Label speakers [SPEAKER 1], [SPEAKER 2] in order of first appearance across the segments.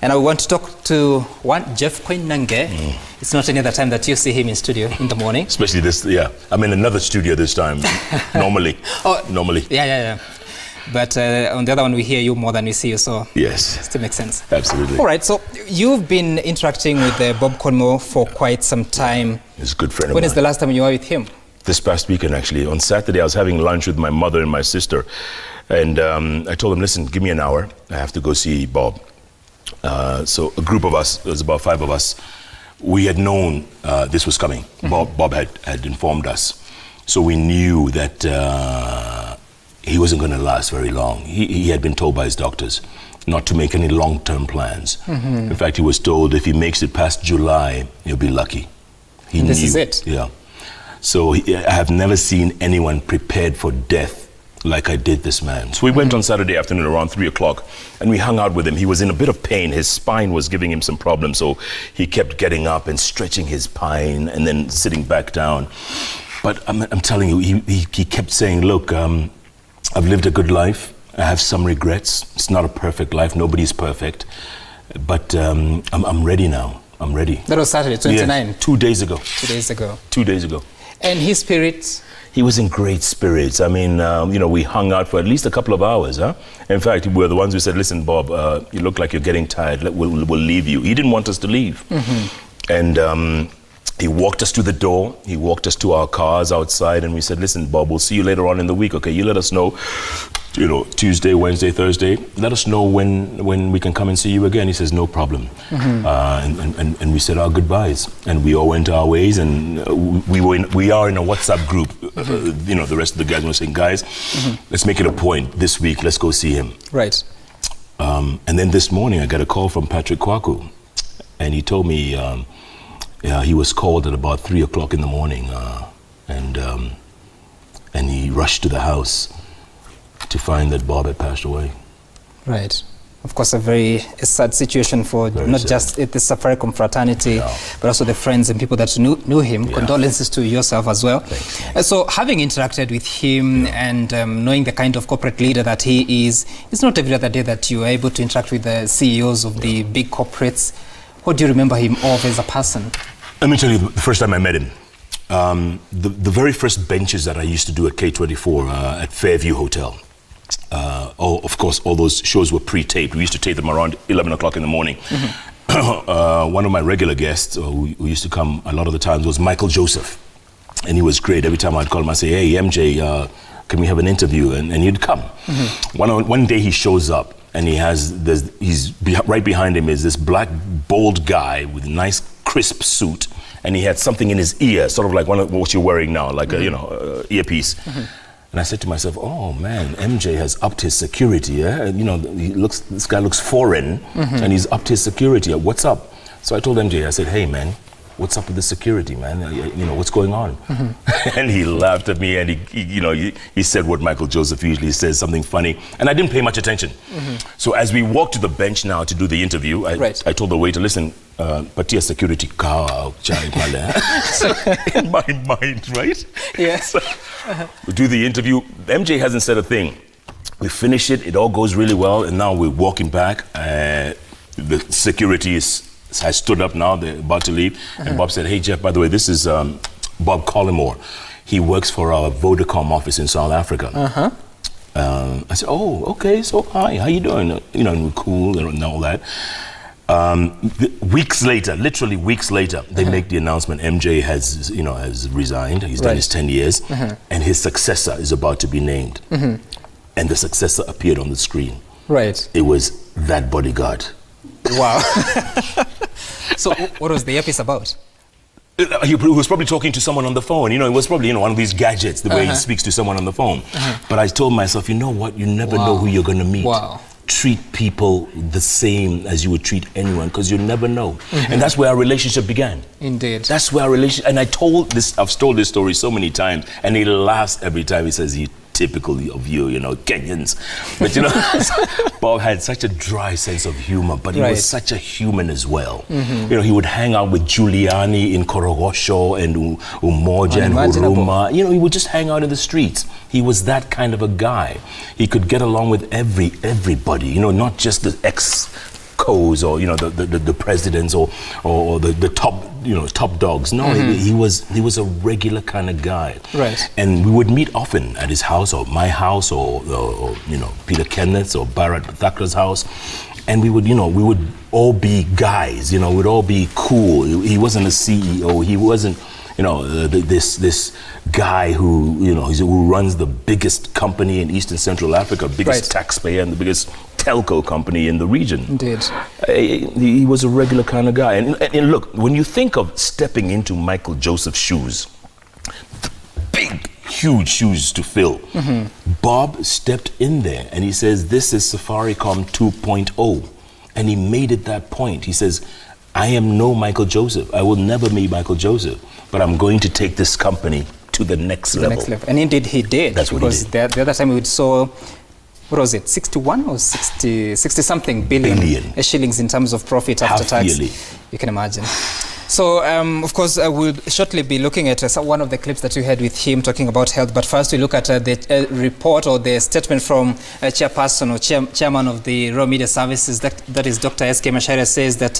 [SPEAKER 1] And I want to talk to one Jeff Koinange. It's not any other time that you see him in studio in the morning.
[SPEAKER 2] Especially this, yeah. I'm in another studio this time, normally. Normally.
[SPEAKER 1] Yeah. But on the other one, we hear you more than we see you, so
[SPEAKER 2] yes,
[SPEAKER 1] it still makes sense.
[SPEAKER 2] Absolutely.
[SPEAKER 1] All right, so you've been interacting with Bob Collymore for quite some time.
[SPEAKER 2] He's a good friend of mine.
[SPEAKER 1] When is the last time you were with him?
[SPEAKER 2] This past weekend, actually. On Saturday, I was having lunch with my mother and my sister. And I told them, listen, give me an hour. I have to go see Bob. So a group of us, there was about 5 of us, we had known this was coming. Bob had informed us. So we knew that he wasn't going to last very long. He had been told by his doctors not to make any long-term plans. In fact, he was told if he makes it past July, he'll be lucky.
[SPEAKER 1] This is it?
[SPEAKER 2] Yeah. So I have never seen anyone prepared for death like I did this man. So we went on Saturday afternoon around 3 o'clock and we hung out with him. He was in a bit of pain. His spine was giving him some problems. So he kept getting up and stretching his spine and then sitting back down. But I'm telling you, he kept saying, look, I've lived a good life. I have some regrets. It's not a perfect life. Nobody's perfect. But I'm ready now. I'm ready.
[SPEAKER 1] That was Saturday, 29?
[SPEAKER 2] Yeah, 2 days ago.
[SPEAKER 1] 2 days ago.
[SPEAKER 2] 2 days ago.
[SPEAKER 1] And his spirits?
[SPEAKER 2] He was in great spirits. I mean, we hung out for at least a couple of hours. In fact, we were the ones who said, listen, Bob, you look like you're getting tired. We'll leave you. He didn't want us to leave. And he walked us to the door. He walked us to our cars outside. And we said, listen, Bob, we'll see you later on in the week. Okay, you let us know, Tuesday, Wednesday, Thursday. Let us know when we can come and see you again. He says, no problem. And we said our goodbyes. And we all went our ways. And we are in a WhatsApp group. The rest of the guys were saying, guys, let's make it a point this week. Let's go see him.
[SPEAKER 1] Right.
[SPEAKER 2] And then this morning, I got a call from Patrick Kwaku. And he told me he was called at about 3 o'clock in the morning. And he rushed to the house to find that Bob had passed away. Right.
[SPEAKER 1] Of course, a sad situation for not just the Safaricom fraternity, but also the friends and people that knew him. Yeah. Condolences to yourself as well. So having interacted with him and knowing the kind of corporate leader that he is, it's not every other day that you are able to interact with the CEOs of the big corporates. What do you remember him of as a person?
[SPEAKER 2] Let me tell you the first time I met him. The very first benches that I used to do at K24 at Fairview Hotel. Of course, all those shows were pre-taped. We used to tape them around 11 o'clock in the morning. One of my regular guests who used to come a lot of the times was Michael Joseph. And he was great. Every time I'd call him, I'd say, hey, MJ, can we have an interview? And he'd come. One day he shows up and right behind him is this black, bold guy with a nice, crisp suit. And he had something in his ear, sort of like what you're wearing now, like a earpiece. And I said to myself, oh man, MJ has upped his security. This guy looks foreign, and he's upped his security. What's up? So I told MJ, I said, hey man, what's up with the security, man? What's going on? And he laughed at me, and he said what Michael Joseph usually says, something funny, and I didn't pay much attention. So as we walked to the bench now to do the interview, I told the waiter, listen, Patia security car, in my mind, right?
[SPEAKER 1] Yes.
[SPEAKER 2] So, we do the interview. MJ hasn't said a thing. We finish it. It all goes really well, and now we're walking back. The security has stood up now. They're about to leave. And Bob said, hey, Jeff, by the way, this is Bob Collymore. He works for our Vodacom office in South Africa. I said, oh, okay, so hi, how you doing? And we're cool and all that. Weeks later, literally weeks later, they make the announcement MJ has resigned. He's done his 10 years, and his successor is about to be named. And the successor appeared on the screen.
[SPEAKER 1] Right.
[SPEAKER 2] It was that bodyguard.
[SPEAKER 1] Wow. So what was the earpiece about?
[SPEAKER 2] He was probably talking to someone on the phone. It was probably one of these gadgets, the way he speaks to someone on the phone. But I told myself, you know what? You never know who you're going to meet.
[SPEAKER 1] Wow.
[SPEAKER 2] Treat people the same as you would treat anyone, because you never know. And that's where our relationship began.
[SPEAKER 1] Indeed.
[SPEAKER 2] That's where our relationship, and I've told this story so many times, and he laughs every time. He says, typical of you, Kenyans. But Bob had such a dry sense of humor, but he was such a human as well. He would hang out with Giuliani in Korogosho and Umoja and Huruma. He would just hang out in the streets. He was that kind of a guy. He could get along with everybody, not just the ex COs or, the presidents or the top, top dogs. No, he was a regular kind of guy.
[SPEAKER 1] Right.
[SPEAKER 2] And we would meet often at his house or my house or Peter Kenneth's or Bharat Thackeray's house. And we would all be guys, we'd all be cool. He wasn't a CEO. He wasn't, this guy who runs the biggest company in Eastern Central Africa, biggest taxpayer and the biggest telco company in the region.
[SPEAKER 1] Indeed.
[SPEAKER 2] He was a regular kind of guy. And look, when you think of stepping into Michael Joseph's shoes, big, huge shoes to fill, Bob stepped in there and he says, this is Safaricom 2.0. And he made it that point. He says, I am no Michael Joseph. I will never be Michael Joseph, but I'm going to take this company to the next level.
[SPEAKER 1] And indeed he did.
[SPEAKER 2] That's what he did.
[SPEAKER 1] Because the other time we saw, what was it, 61 or 60 something billion shillings in terms of profit after tax.
[SPEAKER 2] Yearly.
[SPEAKER 1] You can imagine. So, of course, we'll shortly be looking at one of the clips that you had with him talking about health. But first, we look at the report or the statement from chairperson or chairman of the Raw Media Services, that is Dr. S.K. Macharia, says that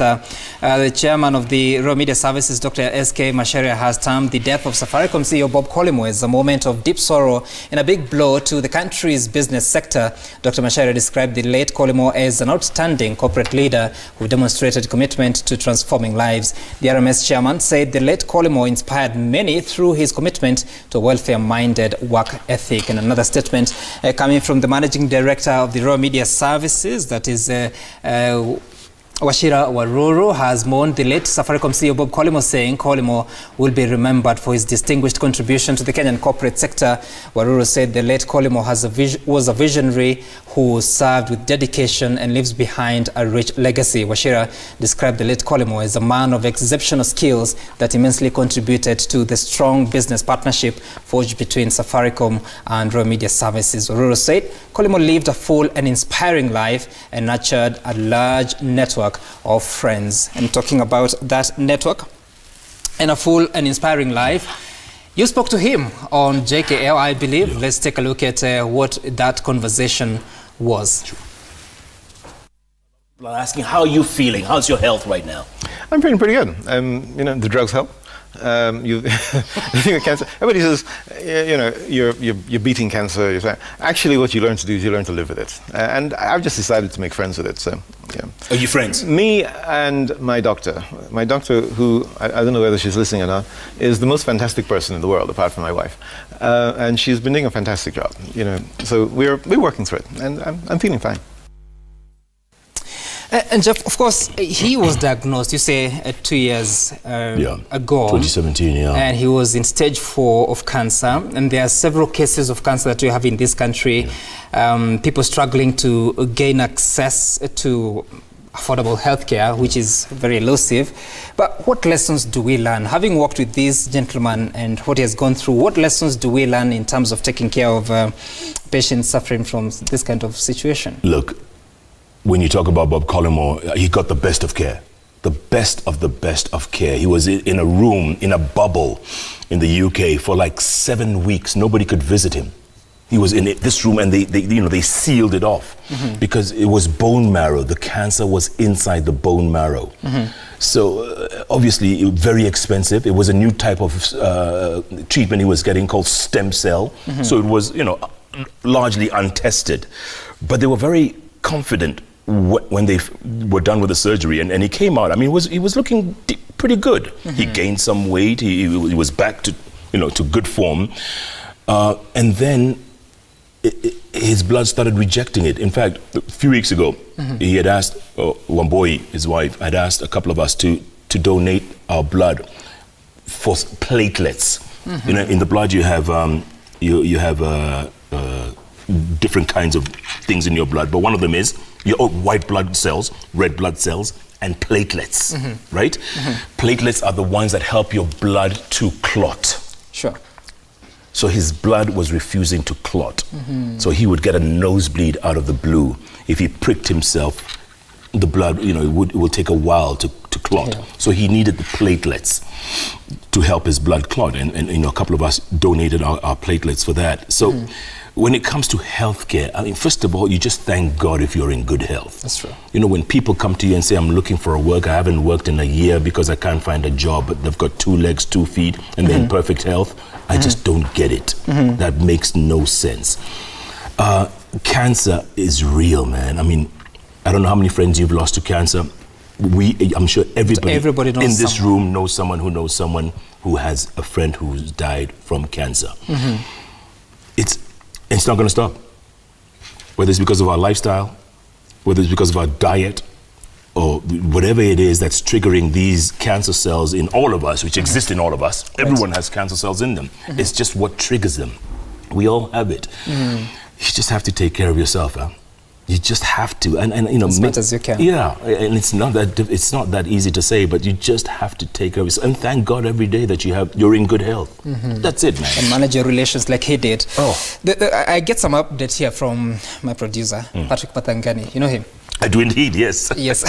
[SPEAKER 1] the chairman of the Raw Media Services, Dr. S.K. Macharia, has termed the death of Safaricom CEO Bob Collymore as a moment of deep sorrow and a big blow to the country's business sector. Dr. Macharia described the late Collymore as an outstanding corporate leader who demonstrated commitment to transforming lives. The RMS chairman said the late Collymore inspired many through his commitment to a welfare-minded work ethic. And another statement coming from the managing director of the Raw Media Services, that is Wachira Waruru, has mourned the late Safaricom CEO Bob Collymore, saying Collymore will be remembered for his distinguished contribution to the Kenyan corporate sector. Waruru said the late Collymore was a visionary who served with dedication and leaves behind a rich legacy. Wachira described the late Collymore as a man of exceptional skills that immensely contributed to the strong business partnership forged between Safaricom and Raw Media Services. Waruru said Collymore lived a full and inspiring life and nurtured a large network of friends. And talking about that network and a full and inspiring life, you spoke to him on JKL, I believe. Yeah. Let's take a look at what that conversation was.
[SPEAKER 3] Sure. Well, asking, how are you feeling? How's your health right now?
[SPEAKER 4] I'm feeling pretty good. The drugs help. The thing with cancer, everybody says, you're beating cancer. Actually, what you learn to do is you learn to live with it. And I've just decided to make friends with it. So, yeah.
[SPEAKER 3] Are you friends?
[SPEAKER 4] Me and my doctor, who I don't know whether she's listening or not, is the most fantastic person in the world, apart from my wife. And she's been doing a fantastic job. So we're working through it, and I'm feeling fine.
[SPEAKER 1] And Jeff, of course, he was diagnosed, you say, 2 years ago.
[SPEAKER 2] 2017, yeah.
[SPEAKER 1] And he was in stage 4 of cancer. And there are several cases of cancer that we have in this country. Yeah. People struggling to gain access to affordable healthcare, which is very elusive. But what lessons do we learn? Having worked with this gentleman and what he has gone through, what lessons do we learn in terms of taking care of patients suffering from this kind of situation?
[SPEAKER 2] Look, when you talk about Bob Collymore, he got the best of care. The best of care. He was in a room, in a bubble in the UK for like 7 weeks. Nobody could visit him. He was in this room and they sealed it off because it was bone marrow. The cancer was inside the bone marrow. So obviously very expensive. It was a new type of treatment he was getting called stem cell. So it was, largely untested. But they were very confident when they were done with the surgery, and he came out. I mean, he was looking pretty good. He gained some weight. He was back to to good form, and then his blood started rejecting it. In fact, a few weeks ago, he had asked Wamboi, his wife, had asked a couple of us to donate our blood for platelets. In the blood you have you have different kinds of things in your blood, but one of them is your white blood cells, red blood cells, and platelets, right? Platelets are the ones that help your blood to clot.
[SPEAKER 1] Sure.
[SPEAKER 2] So his blood was refusing to clot. So he would get a nosebleed out of the blue. If he pricked himself, the blood, it would take a while to clot. Yeah. So he needed the platelets to help his blood clot. And a couple of us donated our platelets for that. So when it comes to healthcare, I mean, first of all, you just thank God if you're in good health.
[SPEAKER 1] That's true.
[SPEAKER 2] You know, when people come to you and say, I'm looking for a work, I haven't worked in a year because I can't find a job, but they've got 2 legs, 2 feet, and they're in perfect health, I just don't get it. That makes no sense. Cancer is real, man. I mean, I don't know how many friends you've lost to cancer. I'm sure everybody
[SPEAKER 1] knows
[SPEAKER 2] in this
[SPEAKER 1] someone.
[SPEAKER 2] room knows someone who has a friend who's died from cancer. It's not going to stop. Whether it's because of our lifestyle, whether it's because of our diet, or whatever it is that's triggering these cancer cells in all of us, which exist in all of us. Everyone has cancer cells in them. It's just what triggers them. We all have it. You just have to take care of yourself, huh? You just have to, and you know,
[SPEAKER 1] as much as you can.
[SPEAKER 2] Yeah, and it's not that easy to say, but you just have to take care of yourself, and thank God every day that you're in good health. That's it, man.
[SPEAKER 1] And manage your relations like he did.
[SPEAKER 2] Oh.
[SPEAKER 1] I get some update here from my producer, Patrick Patangani. You know him?
[SPEAKER 2] I do indeed, yes.
[SPEAKER 1] Yes.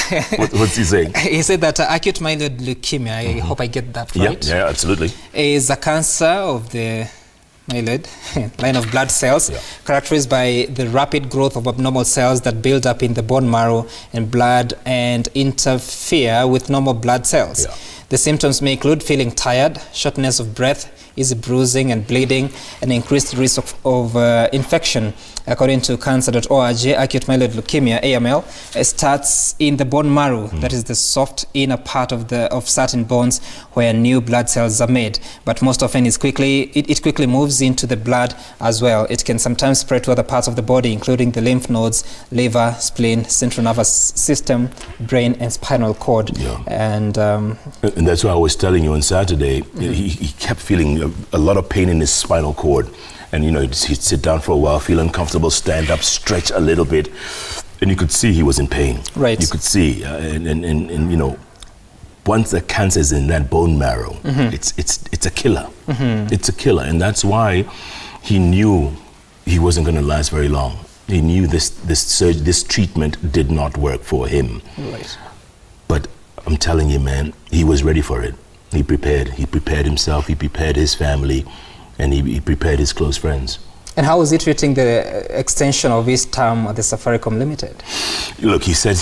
[SPEAKER 2] What's he saying?
[SPEAKER 1] He said that acute myeloid leukemia, I hope I get that right.
[SPEAKER 2] Yeah, absolutely.
[SPEAKER 1] Is a cancer of the myeloid line of blood cells, characterized by the rapid growth of abnormal cells that build up in the bone marrow and blood and interfere with normal blood cells. The symptoms may include feeling tired, shortness of breath, easy bruising and bleeding, and increased risk of infection. According to cancer.org, acute myeloid leukemia, AML, starts in the bone marrow, that is the soft inner part of certain bones where new blood cells are made. But most often it quickly moves into the blood as well. It can sometimes spread to other parts of the body, including the lymph nodes, liver, spleen, central nervous system, brain, and spinal cord. And
[SPEAKER 2] that's why I was telling you on Saturday, he kept feeling a lot of pain in his spinal cord. And, you know, he'd sit down for a while, feel uncomfortable, stand up, stretch a little bit. And you could see he was in pain.
[SPEAKER 1] Right.
[SPEAKER 2] You could see. And you know, once the cancer is in that bone marrow, it's a killer. It's a killer. And that's why he knew he wasn't going to last very long. He knew this treatment did not work for him.
[SPEAKER 1] Right.
[SPEAKER 2] But I'm telling you, man, he was ready for it. He prepared himself, he prepared his family, and he prepared his close friends.
[SPEAKER 1] And how is he treating the extension of his term at the Safaricom Limited? Look,
[SPEAKER 2] he said,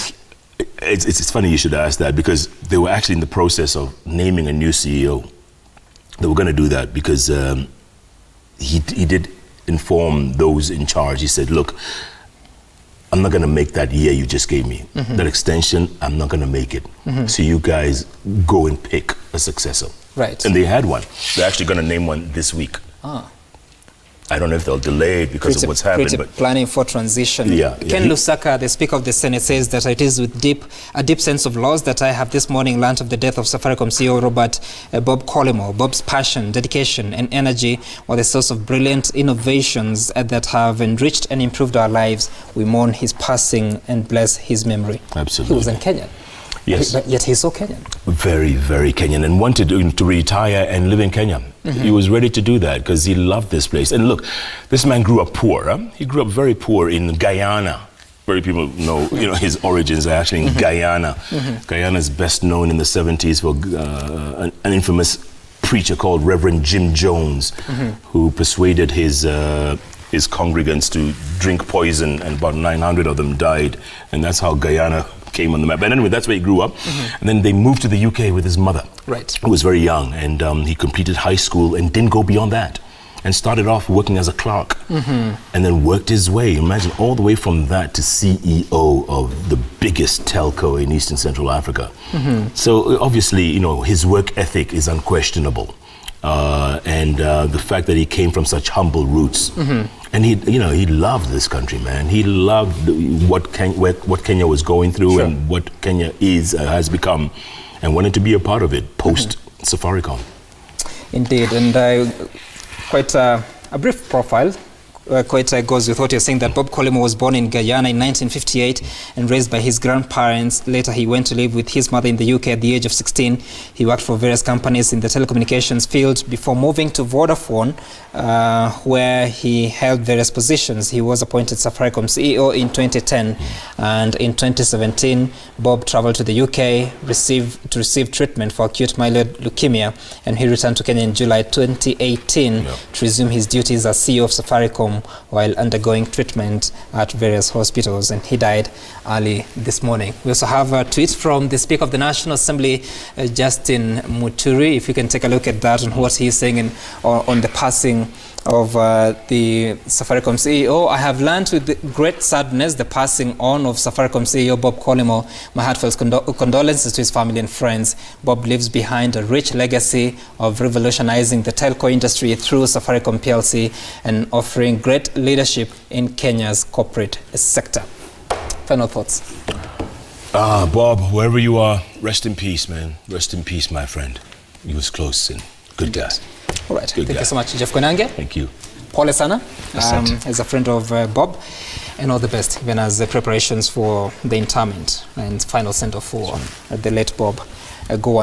[SPEAKER 2] it's funny you should ask that, because they were actually in the process of naming a new CEO. They were going to do that because he did inform those in charge. He said, look, I'm not going to make that year you just gave me. That extension, I'm not going to make it. So you guys go and pick a successor.
[SPEAKER 1] Right.
[SPEAKER 2] And they had one. They're actually going to name one this week. I don't know if they'll delay it because of what's happened. But
[SPEAKER 1] planning for transition. Ken Lusaka, the Speaker of the Senate, says that it is with a deep sense of loss that I have this morning learned of the death of Safaricom CEO Robert Bob Collymore. Bob's passion, dedication, and energy were the source of brilliant innovations that have enriched and improved our lives. We mourn his passing and bless his memory.
[SPEAKER 2] Absolutely.
[SPEAKER 1] He was in Kenya.
[SPEAKER 2] Yes.
[SPEAKER 1] But yet he's so Kenyan.
[SPEAKER 2] Very, very Kenyan, and wanted to retire and live in Kenya. He was ready to do that because he loved this place. And look, this man grew up poor. Huh? He grew up very poor in Guyana. Very people know, his origins are actually in Guyana. Guyana is best known in the 70s for an infamous preacher called Reverend Jim Jones, who persuaded his congregants to drink poison, and about 900 of them died. And that's how Guyana came on the map. But anyway, that's where he grew up. And then they moved to the UK with his mother, who was very young. And he completed high school and didn't go beyond that. And started off working as a clerk. And then worked his way, imagine, all the way from that to CEO of the biggest telco in Eastern Central Africa. So obviously, his work ethic is unquestionable. And the fact that he came from such humble roots. And he loved this country, man. He loved what Kenya was going through and what Kenya has become, and wanted to be a part of it post Safaricom.
[SPEAKER 1] Indeed, and quite a brief profile. Quite goes with what you're saying, that Bob Collymore was born in Guyana in 1958 and raised by his grandparents. Later he went to live with his mother in the UK at the age of 16. He worked for various companies in the telecommunications field before moving to Vodafone, where he held various positions. He was appointed Safaricom CEO in 2010, and in 2017 Bob traveled to the UK to receive treatment for acute myeloid leukemia, and he returned to Kenya in July 2018 to resume his duties as CEO of Safaricom home while undergoing treatment at various hospitals, and he died early this morning. We also have a tweet from the Speaker of the National Assembly, Justin Muturi. If you can take a look at that and what he's saying on the passing of the Safaricom CEO. I have learned with great sadness the passing on of Safaricom CEO Bob Collymore. My heartfelt condolences to his family and friends. Bob leaves behind a rich legacy of revolutionizing the telco industry through Safaricom PLC and offering great leadership in Kenya's corporate sector. Final thoughts?
[SPEAKER 2] Bob, wherever you are, rest in peace, man. Rest in peace, my friend. He was close and good guy.
[SPEAKER 1] All right. Thank you so much, Jeff Koinange.
[SPEAKER 2] Thank you.
[SPEAKER 1] Pole sana, as a friend of Bob, and all the best, even as the preparations for the interment and final send-off for the late Bob go on.